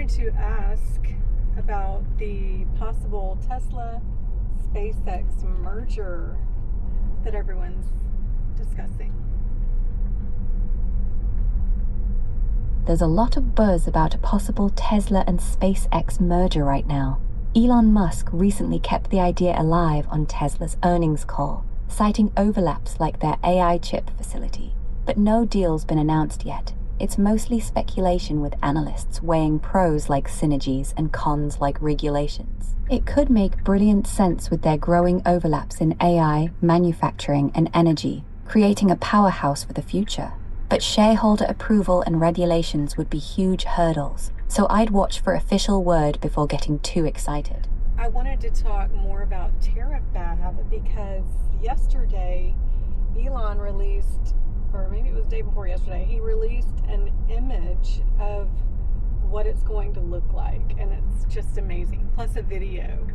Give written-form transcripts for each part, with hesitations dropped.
wanted to ask about the possible Tesla SpaceX merger that everyone's discussing. There's a lot of buzz about a possible Tesla and SpaceX merger right now. Elon Musk recently kept the idea alive on Tesla's earnings call, citing overlaps like their AI chip facility. But no deal's been announced yet. It's mostly speculation, with analysts weighing pros like synergies and cons like regulations. It could make brilliant sense with their growing overlaps in AI, manufacturing, and energy, creating a powerhouse for the future. But shareholder approval and regulations would be huge hurdles, so I'd watch for official word before getting too excited. I wanted to talk more about Terafab because yesterday Elon released, or maybe it was the day before yesterday, he released an image of what it's going to look like, and it's just amazing, plus a video.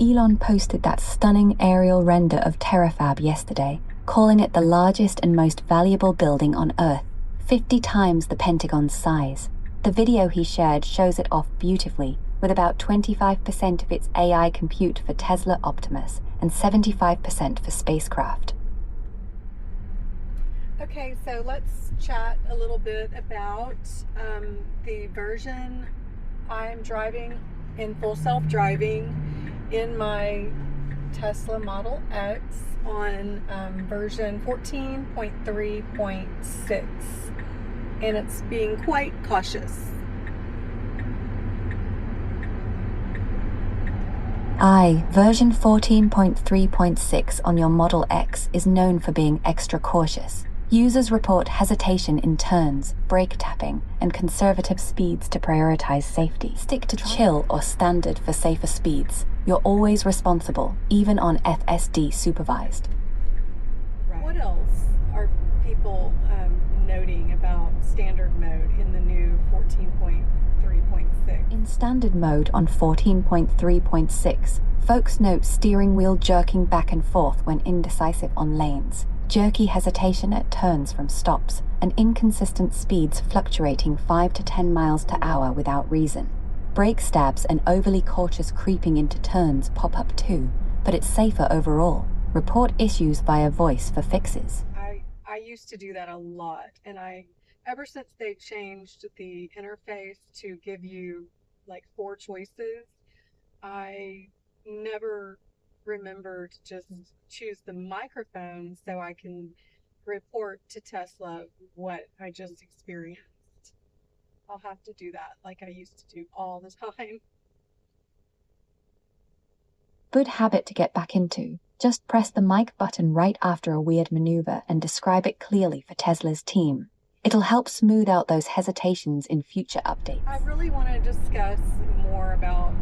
Elon posted that stunning aerial render of Terafab yesterday, calling it the largest and most valuable building on Earth, 50 times the Pentagon's size. The video he shared shows it off beautifully, with about 25% of its AI compute for Tesla Optimus and 75% for spacecraft. Okay, so let's chat a little bit about the version I'm driving in full self-driving in my Tesla Model X on version 14.3.6, and it's being quite cautious. Version 14.3.6 on your Model X is known for being extra cautious. Users report hesitation in turns, brake tapping, and conservative speeds to prioritize safety. Stick to chill or standard for safer speeds. You're always responsible, even on FSD supervised. Right. What else are people noting about standard mode in the new 14.3.6? In standard mode on 14.3.6, folks note steering wheel jerking back and forth when indecisive on lanes, jerky hesitation at turns from stops, and inconsistent speeds fluctuating 5 to 10 miles per hour without reason. Brake stabs and overly cautious creeping into turns pop up too, but it's safer overall. Report issues via voice for fixes. I used to do that a lot, and ever since they changed the interface to give you like 4 choices, I never remember to just choose the microphone so I can report to Tesla what I just experienced. I'll have to do that like I used to do all the time. Good habit to get back into. Just press the mic button right after a weird maneuver and describe it clearly for Tesla's team. It'll help smooth out those hesitations in future updates. I really want to discuss more about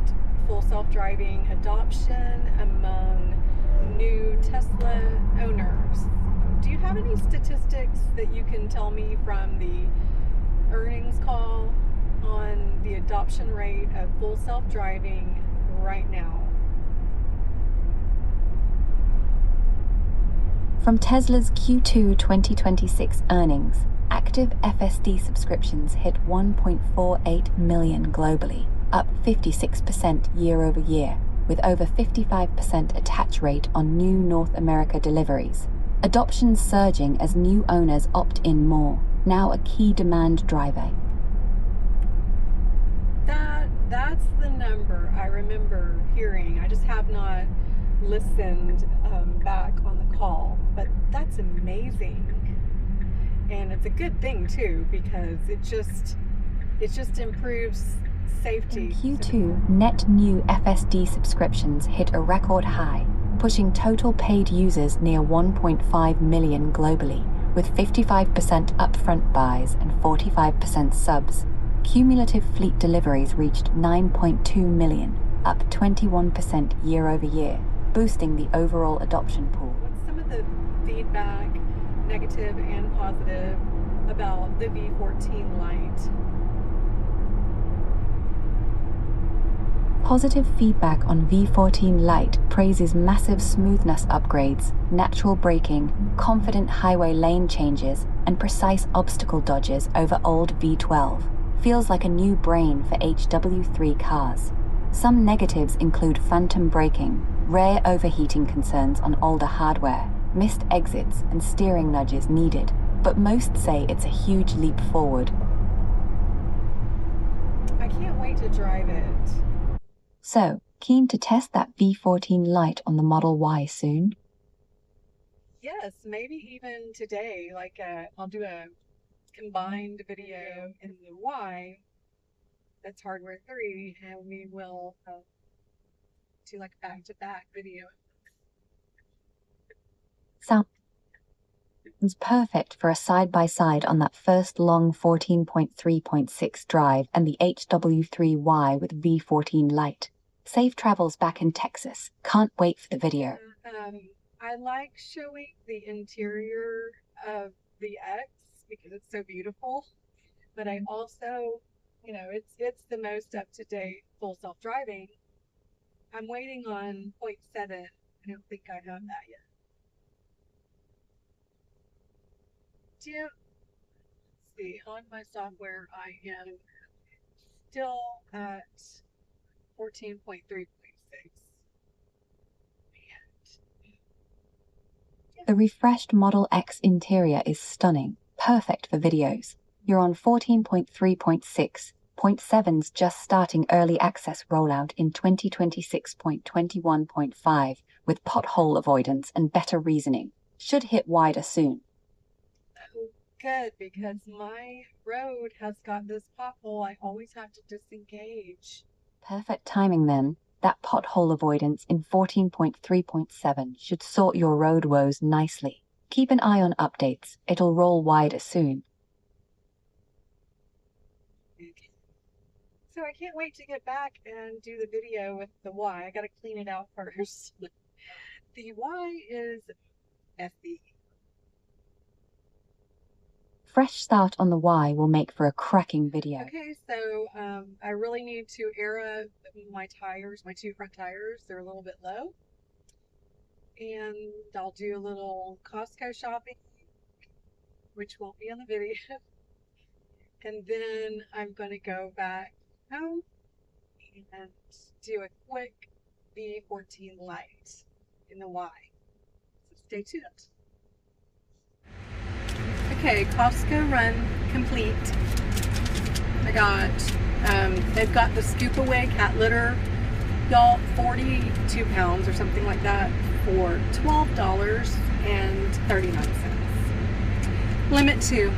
full self-driving adoption among new Tesla owners. Do you have any statistics that you can tell me from the earnings call on the adoption rate of full self-driving right now? From Tesla's Q2 2026 earnings, active FSD subscriptions hit 1.48 million globally, up 56% year over year, with over 55% attach rate on new North America deliveries. Adoption's surging as new owners opt in more, now a key demand driver. That's the number I remember hearing. I just have not listened back on the call, but that's amazing, and it's a good thing too, because it just improves safety. In Q2, net new FSD subscriptions hit a record high, pushing total paid users near 1.5 million globally, with 55% upfront buys and 45% subs. Cumulative fleet deliveries reached 9.2 million, up 21% year over year, boosting the overall adoption pool. What's some of the feedback, negative and positive, about the v14 Lite? Positive feedback on v14 Lite praises massive smoothness upgrades, natural braking, confident highway lane changes, and precise obstacle dodges over old V12. Feels like a new brain for HW3 cars. Some negatives include phantom braking, rare overheating concerns on older hardware, missed exits, and steering nudges needed, but most say it's a huge leap forward. I can't wait to drive it. So, keen to test that v14 Lite on the Model Y soon? Yes, maybe even today. Like, I'll do a combined video in the Y. That's hardware 3, and we will do like a back-to-back video. Sounds perfect for a side-by-side on that first long 14.3.6 drive and the HW3Y with v14 Lite. Safe travels back in Texas. Can't wait for the video. I like showing the interior of the X because it's so beautiful, but I also, it's the most up-to-date full self-driving. I'm waiting on 0.7. I don't think I have that yet. Let's see, on my software, I am still at 14.3.6. The refreshed Model X interior is stunning, perfect for videos. You're on 14.3.6. 0.7's just starting early access rollout in 2026.21.5 with pothole avoidance and better reasoning. Should hit wider soon. Oh, good, because my road has got this pothole. I always have to disengage. Perfect timing then. That pothole avoidance in 14.3.7 should sort your road woes nicely. Keep an eye on updates. It'll roll wider soon. So I can't wait to get back and do the video with the Y. I gotta clean it out first. The Y is FSD. Fresh start on the Y will make for a cracking video. Okay, so I really need to air up my tires, my 2 front tires. They're a little bit low. And I'll do a little Costco shopping, which won't be on the video. And then I'm going to go back home and do a quick v14 Lite in the Y. So stay tuned. Okay, Costco run complete. I got, they've got the scoop away cat litter, y'all, 42 pounds or something like that for $12.39. Limit 2.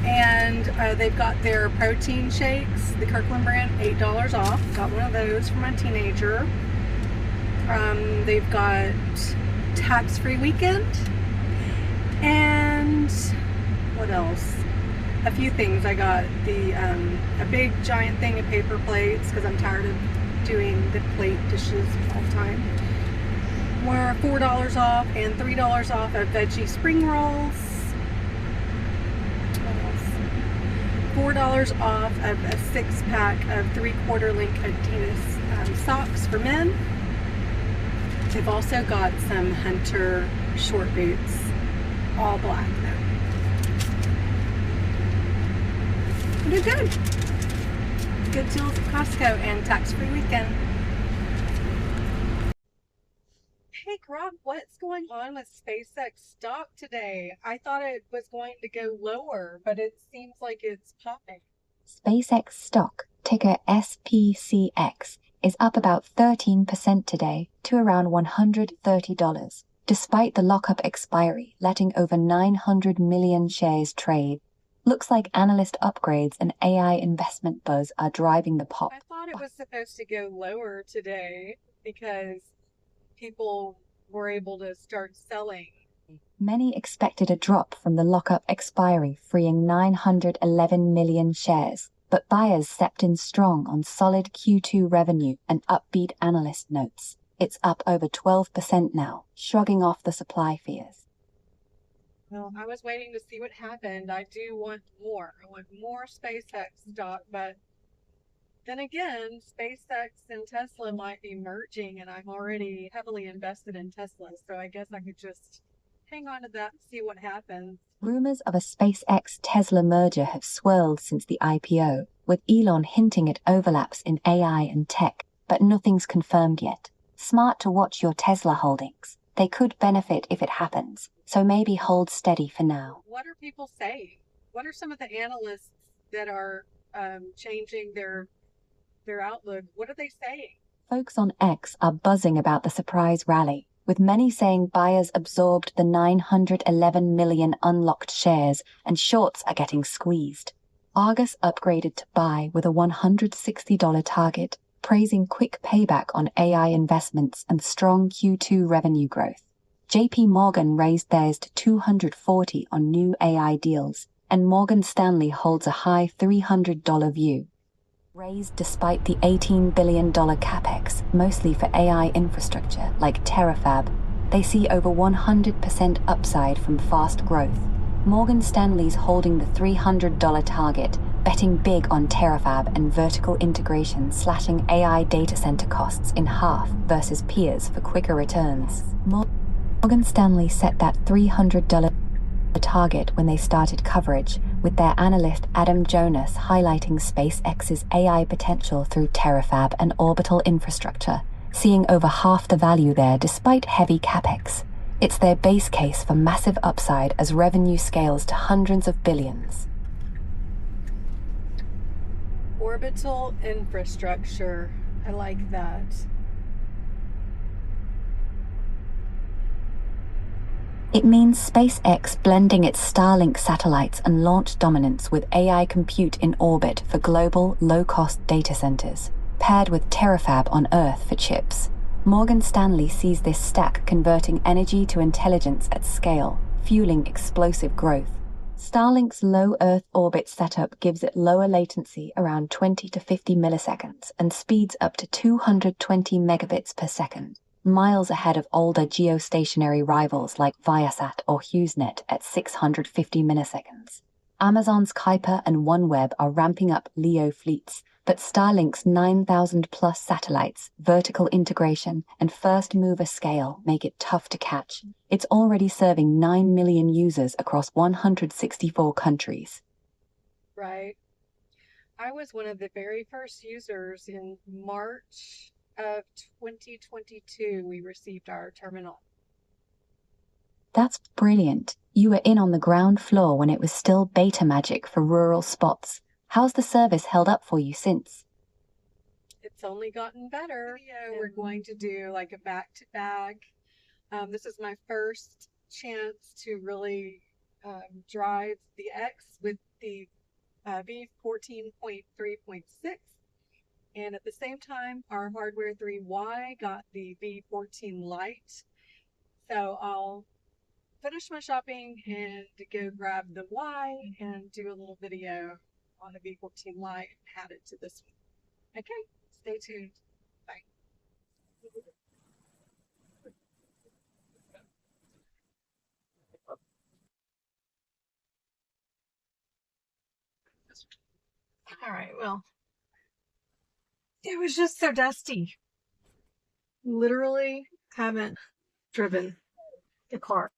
And they've got their protein shakes, the Kirkland brand, $8 off. Got one of those for my teenager. They've got tax-free weekend. And what else? A few things. I got the a big giant thing of paper plates because I'm tired of doing the plate dishes all the time. We're $4 off and $3 off of veggie spring rolls. $4 off of a 6-pack of 3/4 length Adidas socks for men. They've also got some Hunter short boots, all black though. They're good. Good deals at Costco and tax-free weekend. Hey Grok, what's going on with SpaceX stock today? I thought it was going to go lower, but it seems like it's popping. SpaceX stock, ticker SPCX, is up about 13% today to around $130, despite the lockup expiry letting over 900 million shares trade. Looks like analyst upgrades and AI investment buzz are driving the pop. I thought it was supposed to go lower today because people were able to start selling. Many expected a drop from the lockup expiry, freeing 911 million shares, but buyers stepped in strong on solid Q2 revenue and upbeat analyst notes. It's up over 12% now, shrugging off the supply fears. Well, I was waiting to see what happened. I do want more. I want more SpaceX stock, but Then again, SpaceX and Tesla might be merging, and I'm already heavily invested in Tesla, so I guess I could just hang on to that and see what happens. Rumors of a SpaceX Tesla merger have swirled since the IPO, with Elon hinting at overlaps in AI and tech, but nothing's confirmed yet. Smart to watch your Tesla holdings. They could benefit if it happens, so maybe hold steady for now. What are people saying? What are some of the analysts that are changing their outlook? What are they saying? Folks on X are buzzing about the surprise rally, with many saying buyers absorbed the 911 million unlocked shares and shorts are getting squeezed. Argus upgraded to buy with a $160 target, praising quick payback on AI investments and strong Q2 revenue growth. JP Morgan raised theirs to $240 on new AI deals, and Morgan Stanley holds a high $300 view. Raised despite the $18 billion capex, mostly for AI infrastructure like Terafab, they see over 100% upside from fast growth. Morgan Stanley's holding the $300 target, betting big on Terafab and vertical integration, slashing AI data center costs in half versus peers for quicker returns. Morgan Stanley set that $300 target when they started coverage, with their analyst Adam Jonas highlighting SpaceX's AI potential through Terafab and orbital infrastructure, seeing over half the value there despite heavy capex. It's their base case for massive upside as revenue scales to hundreds of billions. Orbital infrastructure. I like that. It means SpaceX blending its Starlink satellites and launch dominance with AI compute in orbit for global, low-cost data centers, paired with Terafab on Earth for chips. Morgan Stanley sees this stack converting energy to intelligence at scale, fueling explosive growth. Starlink's low Earth orbit setup gives it lower latency, around 20 to 50 milliseconds, and speeds up to 220 megabits per second, miles ahead of older geostationary rivals like Viasat or HughesNet at 650 milliseconds. Amazon's Kuiper and OneWeb are ramping up LEO fleets, but Starlink's 9,000-plus satellites, vertical integration, and first-mover scale make it tough to catch. It's already serving 9 million users across 164 countries. Right. I was one of the very first users in March of 2022. We received our terminal. That's brilliant. You were in on the ground floor when it was still beta magic for rural spots. How's the service held up for you since? It's only gotten better. We're going to do like a back-to-back. This is my first chance to really drive the X with the v14.3.6. And at the same time, our Hardware 3Y got the v14 Lite. So I'll finish my shopping and go grab the Y and do a little video on the v14 Lite and add it to this one. Okay, stay tuned. Bye. All right, well, it was just so dusty. Literally haven't driven the car.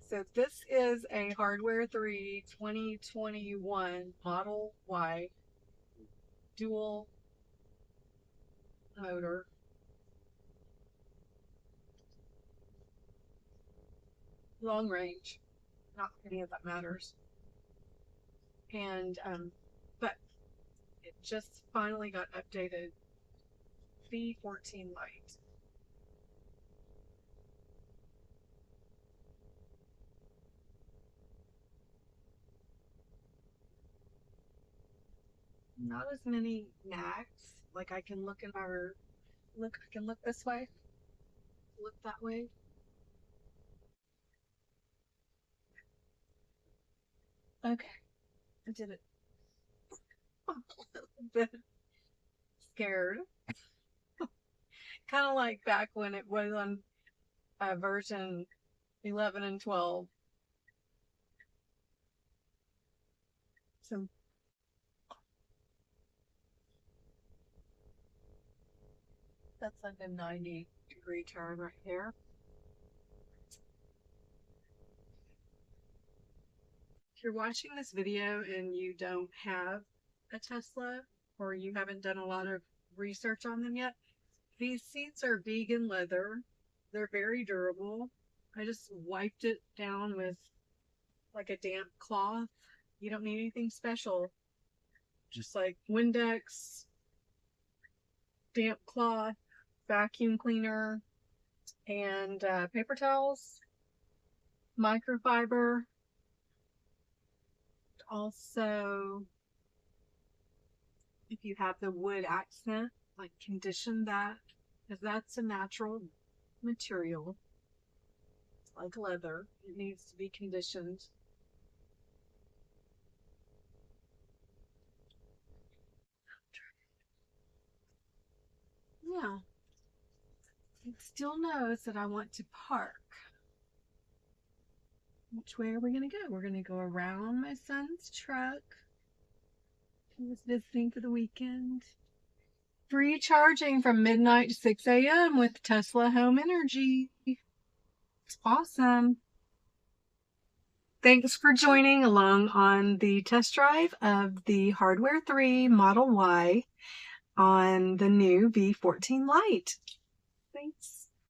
So this is a Hardware 3 2021 Model Y dual motor. Long range. Not any of that matters. And but it just finally got updated. v14 Lite. Not as many nags. Like I can look in our look. I can look this way. Look that way. Okay, I did it. I'm a little bit scared. Kind of like back when it was on version 11 and 12. So that's like a 90-degree turn right here. If you're watching this video and you don't have a Tesla or you haven't done a lot of research on them yet, these seats are vegan leather. They're very durable. I just wiped it down with like a damp cloth. You don't need anything special. Just like Windex, damp cloth, vacuum cleaner, and paper towels, microfiber. Also, if you have the wood accent, like condition that, because that's a natural material. It's like leather. It needs to be conditioned. Yeah. It still knows that I want to park. Which way are we going to go? We're going to go around my son's truck. He was visiting for the weekend. Free charging from midnight to 6 a.m. with Tesla Home Energy. It's awesome. Thanks for joining along on the test drive of the Hardware 3 Model Y on the new v14 Lite. Thanks.